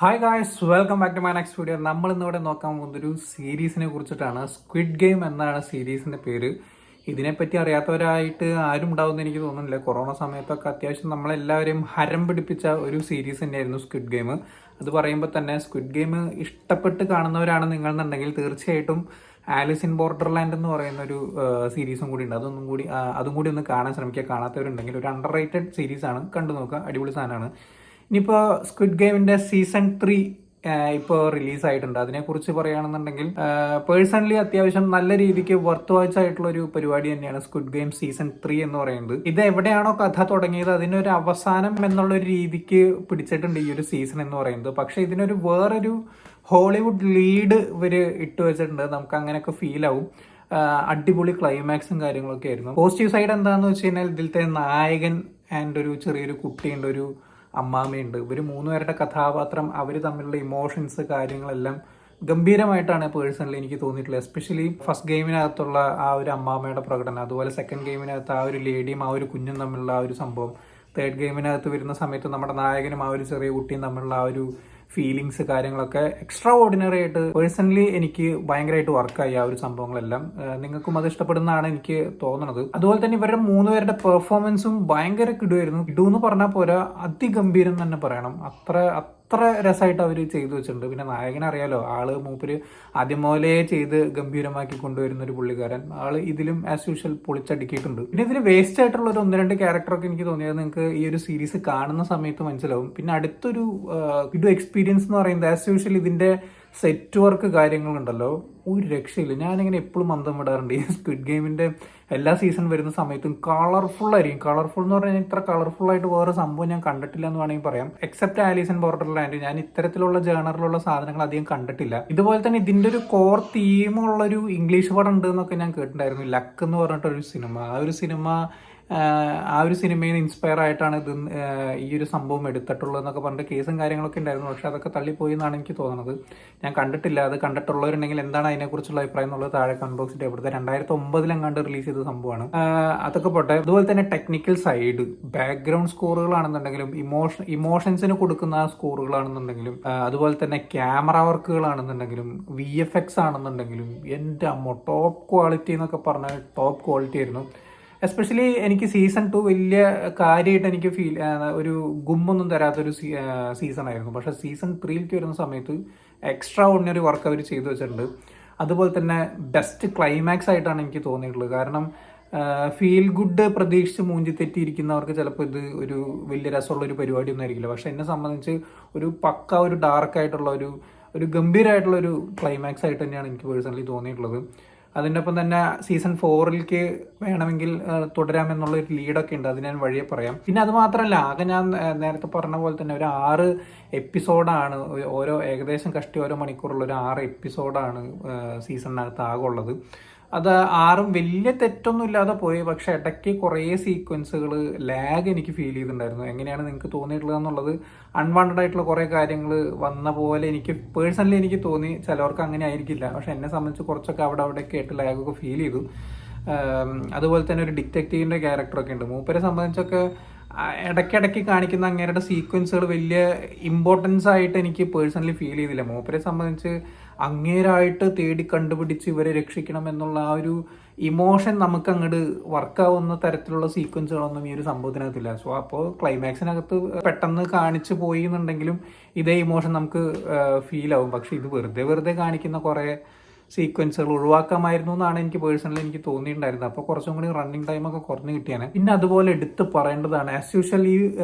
Hi guys, welcome back to my next video. നമ്മൾ ഇന്നിവിടെ നോക്കാൻ പോകുന്ന ഒരു സീരീസിനെ കുറിച്ചിട്ടാണ്. സ്ക്വിഡ് ഗെയിം എന്നാണ് സീരീസിന്റെ പേര്. ഇതിനെപ്പറ്റി അറിയാത്തവരായിട്ട് ആരും ഉണ്ടാവുമെന്ന് എനിക്ക് തോന്നുന്നില്ല. കൊറോണ സമയത്തൊക്കെ അത്യാവശ്യം നമ്മളെല്ലാവരെയും ഹരം പിടിപ്പിച്ച ഒരു സീരീസ് തന്നെയായിരുന്നു സ്ക്വിഡ് ഗെയിം. അത് പറയുമ്പോൾ തന്നെ സ്ക്വിഡ് ഗെയിം ഇഷ്ടപ്പെട്ട് കാണുന്നവരാണ് നിങ്ങളെന്നുണ്ടെങ്കിൽ തീർച്ചയായിട്ടും ആലിസ് ഇൻ ബോർഡർലാൻഡ് എന്ന് പറയുന്ന ഒരു സീരീസും കൂടി ഉണ്ട്. അതും കൂടി ഒന്ന് കാണാൻ ശ്രമിക്കുക. കാണാത്തവരുണ്ടെങ്കിൽ ഒരു അണ്ടർ റേറ്റഡ് സീരീസ് ആണ്, കണ്ടു നോക്കുക. അടിപൊളി സാധനമാണ്. ഇനിയിപ്പോൾ സ്ക്വിഡ് ഗെയിമിന്റെ സീസൺ 3 ഇപ്പോൾ റിലീസായിട്ടുണ്ട്. അതിനെക്കുറിച്ച് പറയുകയാണെന്നുണ്ടെങ്കിൽ പേഴ്സണലി അത്യാവശ്യം നല്ല രീതിക്ക് വർത്ത് വാച്ച് ആയിട്ടുള്ള ഒരു പരിപാടി തന്നെയാണ് സ്ക്വിഡ് ഗെയിം സീസൺ 3 എന്ന് പറയുന്നത്. ഇത് എവിടെയാണോ കഥ തുടങ്ങിയത് അതിനൊരു അവസാനം എന്നുള്ള ഒരു രീതിക്ക് പിടിച്ചിട്ടുണ്ട് ഈ ഒരു സീസൺ എന്ന് പറയുന്നത്. പക്ഷെ ഇതിനൊരു വേറൊരു ഹോളിവുഡ് ലീഡ് ഇവര് ഇട്ട് വെച്ചിട്ടുണ്ട്. നമുക്ക് അങ്ങനെയൊക്കെ ഫീൽ ആവും. അടിപൊളി ക്ലൈമാക്സും കാര്യങ്ങളൊക്കെ ആയിരുന്നു. പോസിറ്റീവ് സൈഡ് എന്താണെന്ന് വെച്ച് കഴിഞ്ഞാൽ ഇതിലത്തെ നായകൻ ആൻഡ് ഒരു ചെറിയൊരു കുട്ടിയുണ്ട്, ഒരു അമ്മാമ്മയുണ്ട്. ഇവർ മൂന്നുപേരുടെ കഥാപാത്രം, അവർ തമ്മിലുള്ള ഇമോഷൻസ് കാര്യങ്ങളെല്ലാം ഗംഭീരമായിട്ടാണ് പേഴ്സണലി എനിക്ക് തോന്നിയിട്ടുള്ളത്. എസ്പെഷ്യലി ഫസ്റ്റ് ഗെയിമിനകത്തുള്ള ആ ഒരു അമ്മാമ്മയുടെ പ്രകടനം, അതുപോലെ സെക്കൻഡ് ഗെയിമിനകത്ത് ആ ഒരു ലേഡിയും ആ ഒരു കുഞ്ഞും തമ്മിലുള്ള ആ ഒരു സംഭവം, തേർഡ് ഗെയിമിനകത്ത് വരുന്ന സമയത്ത് നമ്മുടെ നായകനും ആ ഒരു ചെറിയ കുട്ടിയും തമ്മിലുള്ള ആ ഒരു ഫീലിങ്സ് കാര്യങ്ങളൊക്കെ എക്സ്ട്രാ ഓർഡിനറി ആയിട്ട് പേഴ്സണലി എനിക്ക് ഭയങ്കരമായിട്ട് വർക്കായി ആ ഒരു സംഭവങ്ങളെല്ലാം. നിങ്ങൾക്കും അത് ഇഷ്ടപ്പെടുന്നതാണ് എനിക്ക് തോന്നുന്നത്. അതുപോലെ തന്നെ ഇവരുടെ മൂന്നുപേരുടെ പെർഫോമൻസും ഭയങ്കര കിടുവായിരുന്നു. കിടു എന്ന് പറഞ്ഞാൽ പോരാ, അതിഗംഭീരം തന്നെ പറയണം. അത്ര രസമായിട്ട് അവർ ചെയ്തു വെച്ചിട്ടുണ്ട്. പിന്നെ നായകനെ അറിയാലോ, ആള് മൂപ്പര് ആദ്യം മുതലേ ചെയ്ത് ഗംഭീരമാക്കി കൊണ്ടുവരുന്ന ഒരു പുള്ളിക്കാരൻ. ആള് ഇതിലും ആസ് യൂഷ്വൽ പൊളിച്ചടുക്കിയിട്ടുണ്ട്. പിന്നെ ഇതിൽ വേസ്റ്റ് ആയിട്ടുള്ള ഒരു 1-2 ക്യാരക്ടറൊക്കെ എനിക്ക് തോന്നിയത് നിങ്ങൾക്ക് ഈ ഒരു സീരീസ് കാണുന്ന സമയത്ത് മനസ്സിലാവും. പിന്നെ അടുത്തൊരു കിടു എക്സ്പീരിയൻസ് എന്ന് പറയുന്നത് ആസ് യൂഷ്വൽ ഇതിന്റെ സെറ്റ് വർക്ക് കാര്യങ്ങളുണ്ടല്ലോ, ഒരു രക്ഷയില്ല. ഞാനിങ്ങനെ എപ്പോഴും മന്ദം വിടാറുണ്ട്. ഈ സ്ക്വിഡ് ഗെയിമിന്റെ എല്ലാ സീസൺ വരുന്ന സമയത്തും കളർഫുൾ ആയിരിക്കും. കളർഫുൾ എന്ന് പറഞ്ഞാൽ ഇത്ര കളർഫുൾ ആയിട്ട് വേറെ സംഭവം ഞാൻ കണ്ടിട്ടില്ല എന്ന് വേണമെങ്കിൽ പറയാം. എക്സെപ്റ്റ് ആലീസ് ഇൻ ബോർഡർലാൻഡ്, ഞാൻ ഇത്തരത്തിലുള്ള ജേണറിലുള്ള സാധനങ്ങൾ അധികം കണ്ടിട്ടില്ല. ഇതുപോലെ തന്നെ ഇതിന്റെ ഒരു കോർ തീമുള്ള ഒരു ഇംഗ്ലീഷ് പടം ഉണ്ട് എന്നൊക്കെ ഞാൻ കേട്ടിട്ടുണ്ടായിരുന്നു. ലക്ക് എന്ന് പറഞ്ഞിട്ടൊരു സിനിമ. ആ ഒരു സിനിമയിൽ നിന്ന് ഇൻസ്പയർ ആയിട്ടാണ് ഇത് ഈ ഒരു സംഭവം എടുത്തിട്ടുള്ളത് എന്നൊക്കെ പറഞ്ഞിട്ട് കേസും കാര്യങ്ങളൊക്കെ ഉണ്ടായിരുന്നു. പക്ഷെ അതൊക്കെ തള്ളിപ്പോയി എന്നാണ് എനിക്ക് തോന്നുന്നത്. ഞാൻ കണ്ടിട്ടില്ല. അത് കണ്ടിട്ടുള്ളവരുണ്ടെങ്കിൽ എന്താണ് അതിനെക്കുറിച്ചുള്ള അഭിപ്രായം എന്നുള്ളത് താഴെ കമന്റ് ബോക്സിൽ ഇവിടുത്തെ 2009 റിലീസ് ചെയ്ത സംഭവമാണ്. അതൊക്കെ പോട്ടെ. അതുപോലെ തന്നെ ടെക്നിക്കൽ സൈഡ്, ബാക്ക്ഗ്രൗണ്ട് സ്കോറുകളാണെന്നുണ്ടെങ്കിലും ഇമോഷൻസിന് കൊടുക്കുന്ന സ്കോറുകളാണെന്നുണ്ടെങ്കിലും അതുപോലെ തന്നെ ക്യാമറ വർക്കുകളാണെന്നുണ്ടെങ്കിലും VFX ആണെന്നുണ്ടെങ്കിലും എൻ്റെ അമ്മ ടോപ്പ് ക്വാളിറ്റി എന്നൊക്കെ പറഞ്ഞാൽ ടോപ്പ് ക്വാളിറ്റി ആയിരുന്നു. എസ്പെഷ്യലി എനിക്ക് സീസൺ 2 വലിയ കാര്യമായിട്ട് എനിക്ക് ഒരു ഗുമ്മൊന്നും തരാത്തൊരു സീസൺ ആയിരുന്നു. പക്ഷെ സീസൺ 3ലേക്ക് വരുന്ന സമയത്ത് എക്സ്ട്രാ ഓർഡിനറി വർക്ക് അവർ ചെയ്തു വെച്ചിട്ടുണ്ട്. അതുപോലെ തന്നെ ബെസ്റ്റ് ക്ലൈമാക്സ് ആയിട്ടാണ് എനിക്ക് തോന്നിയിട്ടുള്ളത്. കാരണം ഫീൽ ഗുഡ് പ്രതീക്ഷിച്ച് മൂഞ്ചി തെറ്റിയിരിക്കുന്നവർക്ക് ചിലപ്പോൾ ഇത് ഒരു വലിയ രസമുള്ള ഒരു പരിപാടിയൊന്നും ആയിരിക്കില്ല. പക്ഷെ എന്നെ സംബന്ധിച്ച് ഒരു ഒരു ഡാർക്ക് ആയിട്ടുള്ള ഒരു ഗംഭീരമായിട്ടുള്ള ഒരു ക്ലൈമാക്സ് ആയിട്ട് തന്നെയാണ് എനിക്ക് പേഴ്സണലി തോന്നിയിട്ടുള്ളത്. അതിൻ്റെ ഒപ്പം തന്നെ സീസൺ 4ലേക്ക് വേണമെങ്കിൽ തുടരാമെന്നുള്ള ഒരു ലീഡൊക്കെ ഉണ്ട്. അത് ഞാൻ വഴിയെ പറയാം. പിന്നെ അത് മാത്രമല്ല, ആകെ ഞാൻ നേരത്തെ പറഞ്ഞ പോലെ തന്നെ ഒരു 6 എപ്പിസോഡാണ്, ഓരോ ഏകദേശം ഓരോ മണിക്കൂറുള്ള ഒരു 6 എപ്പിസോഡാണ് സീസണിനകത്ത് ആകെ ഉള്ളത്. അത് 6ഉം വലിയ തെറ്റൊന്നും ഇല്ലാതെ പോയി. പക്ഷെ ഇടയ്ക്ക് കുറേ സീക്വൻസുകൾ ലാഗ് എനിക്ക് ഫീൽ ചെയ്തിട്ടുണ്ടായിരുന്നു. എങ്ങനെയാണ് നിങ്ങൾക്ക് തോന്നിയിട്ടുള്ളത് എന്നുള്ളത്, അൺവാണ്ടഡ് ആയിട്ടുള്ള കുറേ കാര്യങ്ങൾ വന്ന പോലെ എനിക്ക് പേഴ്സണലി എനിക്ക് തോന്നി. ചിലവർക്ക് അങ്ങനെ ആയിരിക്കില്ല. പക്ഷെ എന്നെ സംബന്ധിച്ച് കുറച്ചൊക്കെ അവിടെയൊക്കെ ആയിട്ട് ലാഗൊക്കെ ഫീൽ ചെയ്തു. അതുപോലെ തന്നെ ഒരു ഡിറ്റക്റ്റീവിൻ്റെ ക്യാരക്ടറൊക്കെ ഉണ്ട്. മൂപ്പരെ സംബന്ധിച്ചൊക്കെ ഇടയ്ക്കിടയ്ക്ക് കാണിക്കുന്ന അങ്ങേരുടെ സീക്വൻസുകൾ വലിയ ഇമ്പോർട്ടൻസ് ആയിട്ട് എനിക്ക് പേഴ്സണലി ഫീൽ ചെയ്തില്ല. മൂപ്പരെ സംബന്ധിച്ച് അങ്ങേരായിട്ട് തേടി കണ്ടുപിടിച്ച് ഇവരെ രക്ഷിക്കണം എന്നുള്ള ആ ഒരു ഇമോഷൻ നമുക്ക് അങ്ങോട്ട് വർക്കാവുന്ന തരത്തിലുള്ള സീക്വൻസുകളൊന്നും ഈ ഒരു സംഭവത്തിനകത്തില്ല. സോ അപ്പോൾ ക്ലൈമാക്സിനകത്ത് പെട്ടെന്ന് കാണിച്ചു പോയി എന്നുണ്ടെങ്കിലും ഇതേ ഇമോഷൻ നമുക്ക് ഫീൽ ആവും. പക്ഷെ ഇത് വെറുതെ കാണിക്കുന്ന കുറേ സീക്വൻസുകൾ ഒഴിവാക്കാമായിരുന്നു എന്നാണ് എനിക്ക് പേഴ്സണലി എനിക്ക് തോന്നിയിട്ടുണ്ടായിരുന്നത്. അപ്പോൾ കുറച്ചും കൂടി റണ്ണിങ് ടൈമൊക്കെ കുറഞ്ഞു കിട്ടിയാണ്. പിന്നെ അതുപോലെ എടുത്ത് പറയേണ്ടതാണ്, ആസ് യൂഷ്വൽ ഈ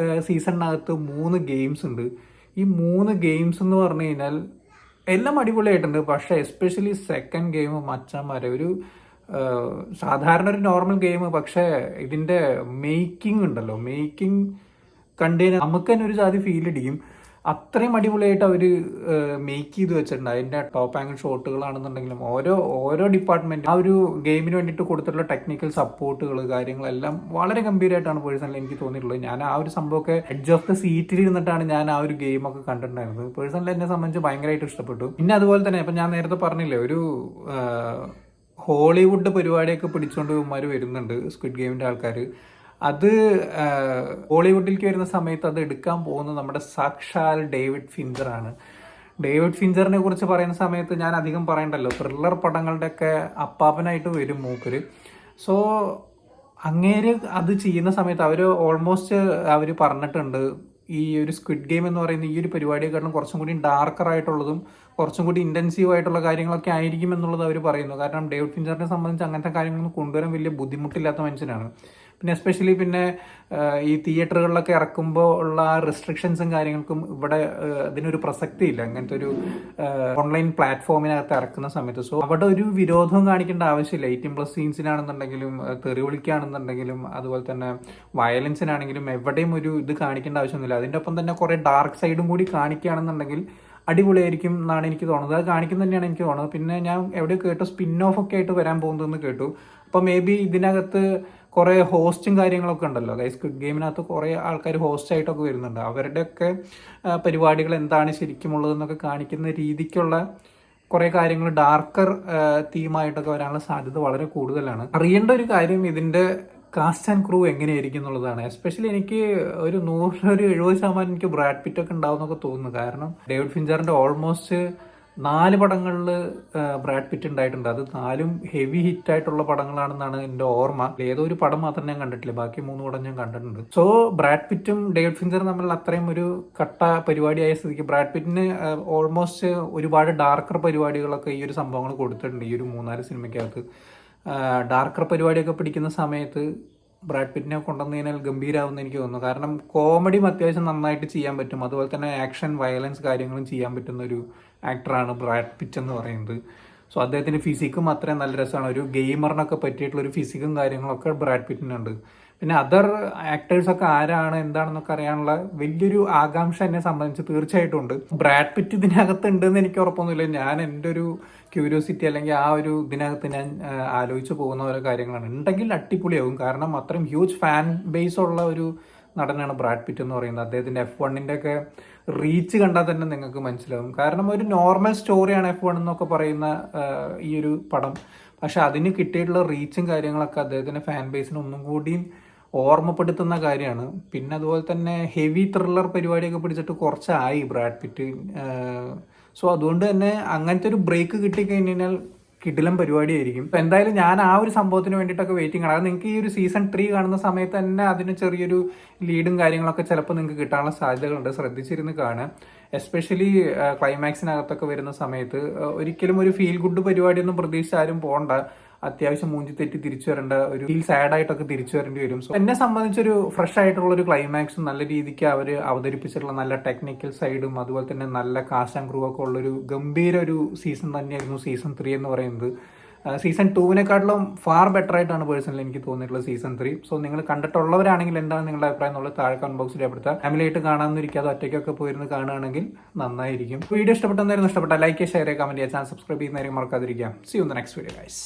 സീസണിനകത്ത് 3 ഗെയിംസ് ഉണ്ട്. ഈ 3 ഗെയിംസ് എന്ന് പറഞ്ഞു കഴിഞ്ഞാൽ എല്ലാം അടിപൊളിയായിട്ടുണ്ട്. പക്ഷേ എസ്പെഷ്യലി സെക്കൻഡ് ഗെയിം മച്ചാന്മാരെ ഒരു സാധാരണ ഒരു നോർമൽ ഗെയിം, പക്ഷേ ഇതിൻ്റെ മേക്കിംഗ് ഉണ്ടല്ലോ, മേക്കിംഗ് കണ്ടു കഴിഞ്ഞാൽ നമുക്ക് തന്നെ ഒരു ജാതി ഫീൽ അടിക്കും. അത്രയും അടിപൊളിയായിട്ട് അവർ മേക്ക് ചെയ്ത് വെച്ചിട്ടുണ്ട്. അതിൻ്റെ ടോപ്പ് ആംഗിൾ ഷോട്ടുകളാണെന്നുണ്ടെങ്കിലും ഓരോ ഡിപ്പാർട്ട്മെന്റ് ആ ഒരു ഗെയിമിന് വേണ്ടിയിട്ട് കൊടുത്തിട്ടുള്ള ടെക്നിക്കൽ സപ്പോർട്ടുകൾ കാര്യങ്ങളെല്ലാം വളരെ ഗംഭീരമായിട്ടാണ് പേഴ്സണലി എനിക്ക് തോന്നിയിട്ടുള്ളത്. ഞാൻ ആ ഒരു സംഭവമൊക്കെ എഡ്ജ് ഓഫ് ദ സീറ്റിൽ ഇരുന്നിട്ടാണ് ഞാൻ ആ ഒരു ഗെയിമൊക്കെ കണ്ടിട്ടുണ്ടായിരുന്നത്. പേഴ്സണലി എന്നെ സംബന്ധിച്ച് ഭയങ്കരമായിട്ട് ഇഷ്ടപ്പെട്ടു. പിന്നെ അതുപോലെ തന്നെ ഇപ്പം ഞാൻ നേരത്തെ പറഞ്ഞില്ലേ, ഒരു ഹോളിവുഡ് പരിപാടിയൊക്കെ പിടിച്ചുകൊണ്ട് ഇവന്മാർ വരുന്നുണ്ട് സ്ക്വിഡ് ഗെയിമിൻ്റെ ആൾക്കാർ. അത് ബോളിവുഡിലേക്ക് വരുന്ന സമയത്ത് അത് എടുക്കാൻ പോകുന്നത് നമ്മുടെ സാക്ഷാൽ ഡേവിഡ് ഫിഞ്ചറാണ്. ഡേവിഡ് ഫിഞ്ചറിനെ കുറിച്ച് പറയുന്ന സമയത്ത് ഞാൻ അധികം പറയണ്ടല്ലോ, ത്രില്ലർ പടങ്ങളുടെയൊക്കെ അപ്പാപ്പനായിട്ട് വരും മൂപ്പര്. സോ അങ്ങേര് അത് ചെയ്യുന്ന സമയത്ത് അവർ പറഞ്ഞിട്ടുണ്ട് ഈ ഒരു സ്ക്വിഡ് ഗെയിം എന്ന് പറയുന്ന ഈ ഒരു പരിപാടിയെക്കാളും കുറച്ചും കൂടി ഡാർക്കർ ആയിട്ടുള്ളതും കുറച്ചും കൂടി ഇൻറ്റൻസീവ് ആയിട്ടുള്ള കാര്യങ്ങളൊക്കെ ആയിരിക്കും എന്നുള്ളത് അവർ പറയുന്നു. കാരണം ഡേവിഡ് ഫിഞ്ചറിനെ സംബന്ധിച്ച് അങ്ങനത്തെ കാര്യങ്ങളൊന്നും കൊണ്ടുവരാൻ വലിയ ബുദ്ധിമുട്ടില്ലാത്ത മനുഷ്യനാണ്. പിന്നെ എസ്പെഷ്യലി പിന്നെ ഈ തിയേറ്ററുകളിലൊക്കെ ഇറക്കുമ്പോൾ ഉള്ള റെസ്ട്രിക്ഷൻസും കാര്യങ്ങൾക്കും ഇവിടെ അതിനൊരു പ്രസക്തി ഇല്ല അങ്ങനത്തെ ഒരു ഓൺലൈൻ പ്ലാറ്റ്ഫോമിനകത്ത് ഇറക്കുന്ന സമയത്ത്. സോ അവിടെ ഒരു വിരോധവും കാണിക്കേണ്ട ആവശ്യമില്ല. 18+ സീൻസിനാണെന്നുണ്ടെങ്കിലും തെറി വിളിക്കുകയാണെന്നുണ്ടെങ്കിലും അതുപോലെ തന്നെ വയലൻസിനാണെങ്കിലും എവിടെയും ഒരു ഇത് കാണിക്കേണ്ട ആവശ്യമൊന്നുമില്ല. അതിൻ്റെ ഒപ്പം തന്നെ കുറേ ഡാർക്ക് സൈഡും കൂടി കാണിക്കുകയാണെന്നുണ്ടെങ്കിൽ അടിപൊളിയായിരിക്കും എന്നാണ് എനിക്ക് തോന്നുന്നത്. അത് കാണിക്കുന്ന തന്നെയാണ് എനിക്ക് തോന്നുന്നത്. പിന്നെ ഞാൻ എവിടെയോ കേട്ടു സ്പിൻ ഓഫ് ഒക്കെ ആയിട്ട് വരാൻ പോകുന്നതെന്ന് കേട്ടു. അപ്പോൾ മേ ബി ഇതിനകത്ത് കുറേ ഹോസ്റ്റും കാര്യങ്ങളൊക്കെ ഉണ്ടല്ലോ, സ്ക്വിഡ് ഗെയിമിനകത്ത് കുറേ ആൾക്കാർ ഹോസ്റ്റ് ആയിട്ടൊക്കെ വരുന്നുണ്ട്. അവരുടെയൊക്കെ പരിപാടികൾ എന്താണ് ശരിക്കുമുള്ളതെന്നൊക്കെ കാണിക്കുന്ന രീതിക്കുള്ള കുറേ കാര്യങ്ങൾ ഡാർക്കർ തീമായിട്ടൊക്കെ വരാനുള്ള സാധ്യത വളരെ കൂടുതലാണ്. അറിയേണ്ട ഒരു കാര്യം ഇതിൻ്റെ കാസ്റ്റ് ആൻഡ് ക്രൂ എങ്ങനെയായിരിക്കും എന്നുള്ളതാണ്. എസ്പെഷ്യലി എനിക്ക് ഒരു 70% എനിക്ക് ബ്രാഡ് പിറ്റ് ഒക്കെ ഉണ്ടാവും എന്നൊക്കെ തോന്നുന്നു. കാരണം ഡേവിഡ് ഫിഞ്ചറിന്റെ ഓൾമോസ്റ്റ് 4 പടങ്ങളിൽ ബ്രാഡ് പിറ്റ് ഉണ്ടായിട്ടുണ്ട്. അത് 4ഉം ഹെവി ഹിറ്റ് ആയിട്ടുള്ള പടങ്ങളാണെന്നാണ് എൻ്റെ ഓർമ്മ. ഏതോ ഒരു പടം മാത്രം ഞാൻ കണ്ടിട്ടില്ല, ബാക്കി 3 പടം ഞാൻ കണ്ടിട്ടുണ്ട്. സോ ബ്രാഡ് പിറ്റും ഡേവിഡ് ഫിഞ്ചറും തമ്മിൽ അത്രയും ഒരു കട്ട പരിപാടിയായ സ്ഥിതിക്ക് ബ്രാഡ് പിറ്റിന് ഓൾമോസ്റ്റ് ഒരുപാട് ഡാർക്കർ പരിപാടികളൊക്കെ ഈ ഒരു സംഭവങ്ങൾ കൊടുത്തിട്ടുണ്ട് ഈ ഒരു 3-4 സിനിമയ്ക്കകത്ത്. ഡാർക്കർ പരിപാടിയൊക്കെ പിടിക്കുന്ന സമയത്ത് ബ്രാഡ് പിറ്റിനെ കൊണ്ടുവന്നതിനാൽ ഗംഭീരാവുമെന്ന് എനിക്ക് തോന്നുന്നു. കാരണം കോമഡിയും അത്യാവശ്യം നന്നായിട്ട് ചെയ്യാൻ പറ്റും, അതുപോലെ തന്നെ ആക്ഷൻ വയലൻസ് കാര്യങ്ങളും ചെയ്യാൻ പറ്റുന്ന ഒരു ആക്ടറാണ് ബ്രാഡ് പിറ്റ് എന്ന് പറയുന്നത്. സോ അദ്ദേഹത്തിൻ്റെ ഫിസിക്കും അത്രയും നല്ല രസമാണ്. ഒരു ഗെയിമറിനൊക്കെ പറ്റിയിട്ടുള്ള ഒരു ഫിസിക്കും കാര്യങ്ങളൊക്കെ ബ്രാഡ് പിറ്റിനുണ്ട്. പിന്നെ അതർ ആക്ടേഴ്സൊക്കെ ആരാണ് എന്താണെന്നൊക്കെ അറിയാനുള്ള വലിയൊരു ആകാംക്ഷ എന്നെ സംബന്ധിച്ച് തീർച്ചയായിട്ടും ഉണ്ട്. ബ്രാഡ് പിറ്റ് ഇതിനകത്ത് ഉണ്ടെന്ന് എനിക്ക് ഉറപ്പൊന്നുമില്ല. ഞാൻ എൻ്റെ ഒരു ക്യൂരിയോസിറ്റി അല്ലെങ്കിൽ ആ ഒരു ഇതിനകത്ത് ഞാൻ ആലോചിച്ച് പോകുന്ന ഓരോ കാര്യങ്ങളാണ്. ഉണ്ടെങ്കിൽ അടിപൊളിയാവും. കാരണം അത്രയും ഹ്യൂജ് ഫാൻ ബേസ് ഉള്ള ഒരു നടനാണ് ബ്രാഡ് പിറ്റ് എന്ന് പറയുന്നത്. അദ്ദേഹത്തിൻ്റെ F1 ഒക്കെ റീച്ച് കണ്ടാൽ തന്നെ നിങ്ങൾക്ക് മനസ്സിലാവും. കാരണം ഒരു നോർമൽ സ്റ്റോറിയാണ് F1 എന്നൊക്കെ പറയുന്ന ഈ ഒരു പടം. പക്ഷെ അതിന് കിട്ടിയിട്ടുള്ള റീച്ചും കാര്യങ്ങളൊക്കെ അദ്ദേഹത്തിൻ്റെ ഫാൻ ബേസിന് ഒന്നും കൂടിയും ഓർമ്മപ്പെടുത്തുന്ന കാര്യമാണ്. പിന്നെ അതുപോലെ തന്നെ ഹെവി ത്രില്ലർ പരിപാടിയൊക്കെ പിടിച്ചിട്ട് കുറച്ചായി ബ്രാഡ് പിറ്റ്. സോ അതുകൊണ്ട് തന്നെ അങ്ങനത്തെ ഒരു ബ്രേക്ക് കിട്ടിക്കഴിഞ്ഞാൽ കിടിലം പരിപാടിയായിരിക്കും. ഇപ്പം എന്തായാലും ഞാൻ ആ ഒരു സംഭവത്തിന് വേണ്ടിയിട്ടൊക്കെ വെയിറ്റിംഗ് ആണ്. അത് നിങ്ങൾക്ക് ഈ ഒരു സീസൺ 3 കാണുന്ന സമയത്ത് തന്നെ അതിന് ചെറിയൊരു ലീഡും കാര്യങ്ങളൊക്കെ ചിലപ്പോൾ നിങ്ങൾക്ക് കിട്ടാനുള്ള സാധ്യതകളുണ്ട്. ശ്രദ്ധിച്ചിരുന്ന് കാണുക. എസ്പെഷ്യലി ക്ലൈമാക്സിനകത്തൊക്കെ വരുന്ന സമയത്ത് ഒരിക്കലും ഒരു ഫീൽ ഗുഡ് പരിപാടിയൊന്നും പ്രതീക്ഷിച്ച് ആരും പോകണ്ട. അത്യാവശ്യം മൂഞ്ചി തെറ്റി തിരിച്ചു വരേണ്ട, ഒരു ഫീൽ സാഡായിട്ടൊക്കെ തിരിച്ചു വരേണ്ടി വരും. സോ എന്നെ സംബന്ധിച്ചൊരു ഫ്രഷ് ആയിട്ടുള്ള ഒരു ക്ലൈമാക്സും നല്ല രീതിക്ക് അവർ അവതരിപ്പിച്ചിട്ടുള്ള നല്ല ടെക്നിക്കൽ സൈഡും അതുപോലെ തന്നെ നല്ല കാസ്റ്റ് ആൻഡ് ക്രൂ ഒക്കെ ഉള്ളൊരു ഗംഭീര ഒരു സീസൺ തന്നെയായിരുന്നു സീസൺ 3 എന്ന് പറയുന്നത്. സീസൺ 2വിനെക്കാട്ടിലും ഫാർ ബെറ്റർ ആയിട്ടാണ് പേഴ്സണലി എനിക്ക് തോന്നിയിട്ടുള്ളത് സീസൺ 3. സോ നിങ്ങൾ കണ്ടിട്ടുള്ളവരാണെങ്കിൽ എന്താണ് നിങ്ങളുടെ അഭിപ്രായം എന്നുള്ളത് താഴെ കമന്റ് ബോക്സിൽ രേഖപ്പെടുത്തുക. ഫാമിലിയായിട്ട് കാണാമെന്നിരിക്കാതെ ഒറ്റയ്ക്കൊക്കെ പോയിരുന്ന് കാണുകയാണെങ്കിൽ നന്നായിരിക്കും. വീഡിയോ ഇഷ്ടപ്പെട്ടെന്നായിരുന്നു. ഇഷ്ടപ്പെട്ട ലൈക്ക്, ഷെയർ, കമന്റ് ചെയ്യുക, ചാനൽ സബ്സ്ക്രൈബ് ചെയ്യുന്നതായിരിക്കും മറക്കാതിരിക്കുക. See you in the next video guys.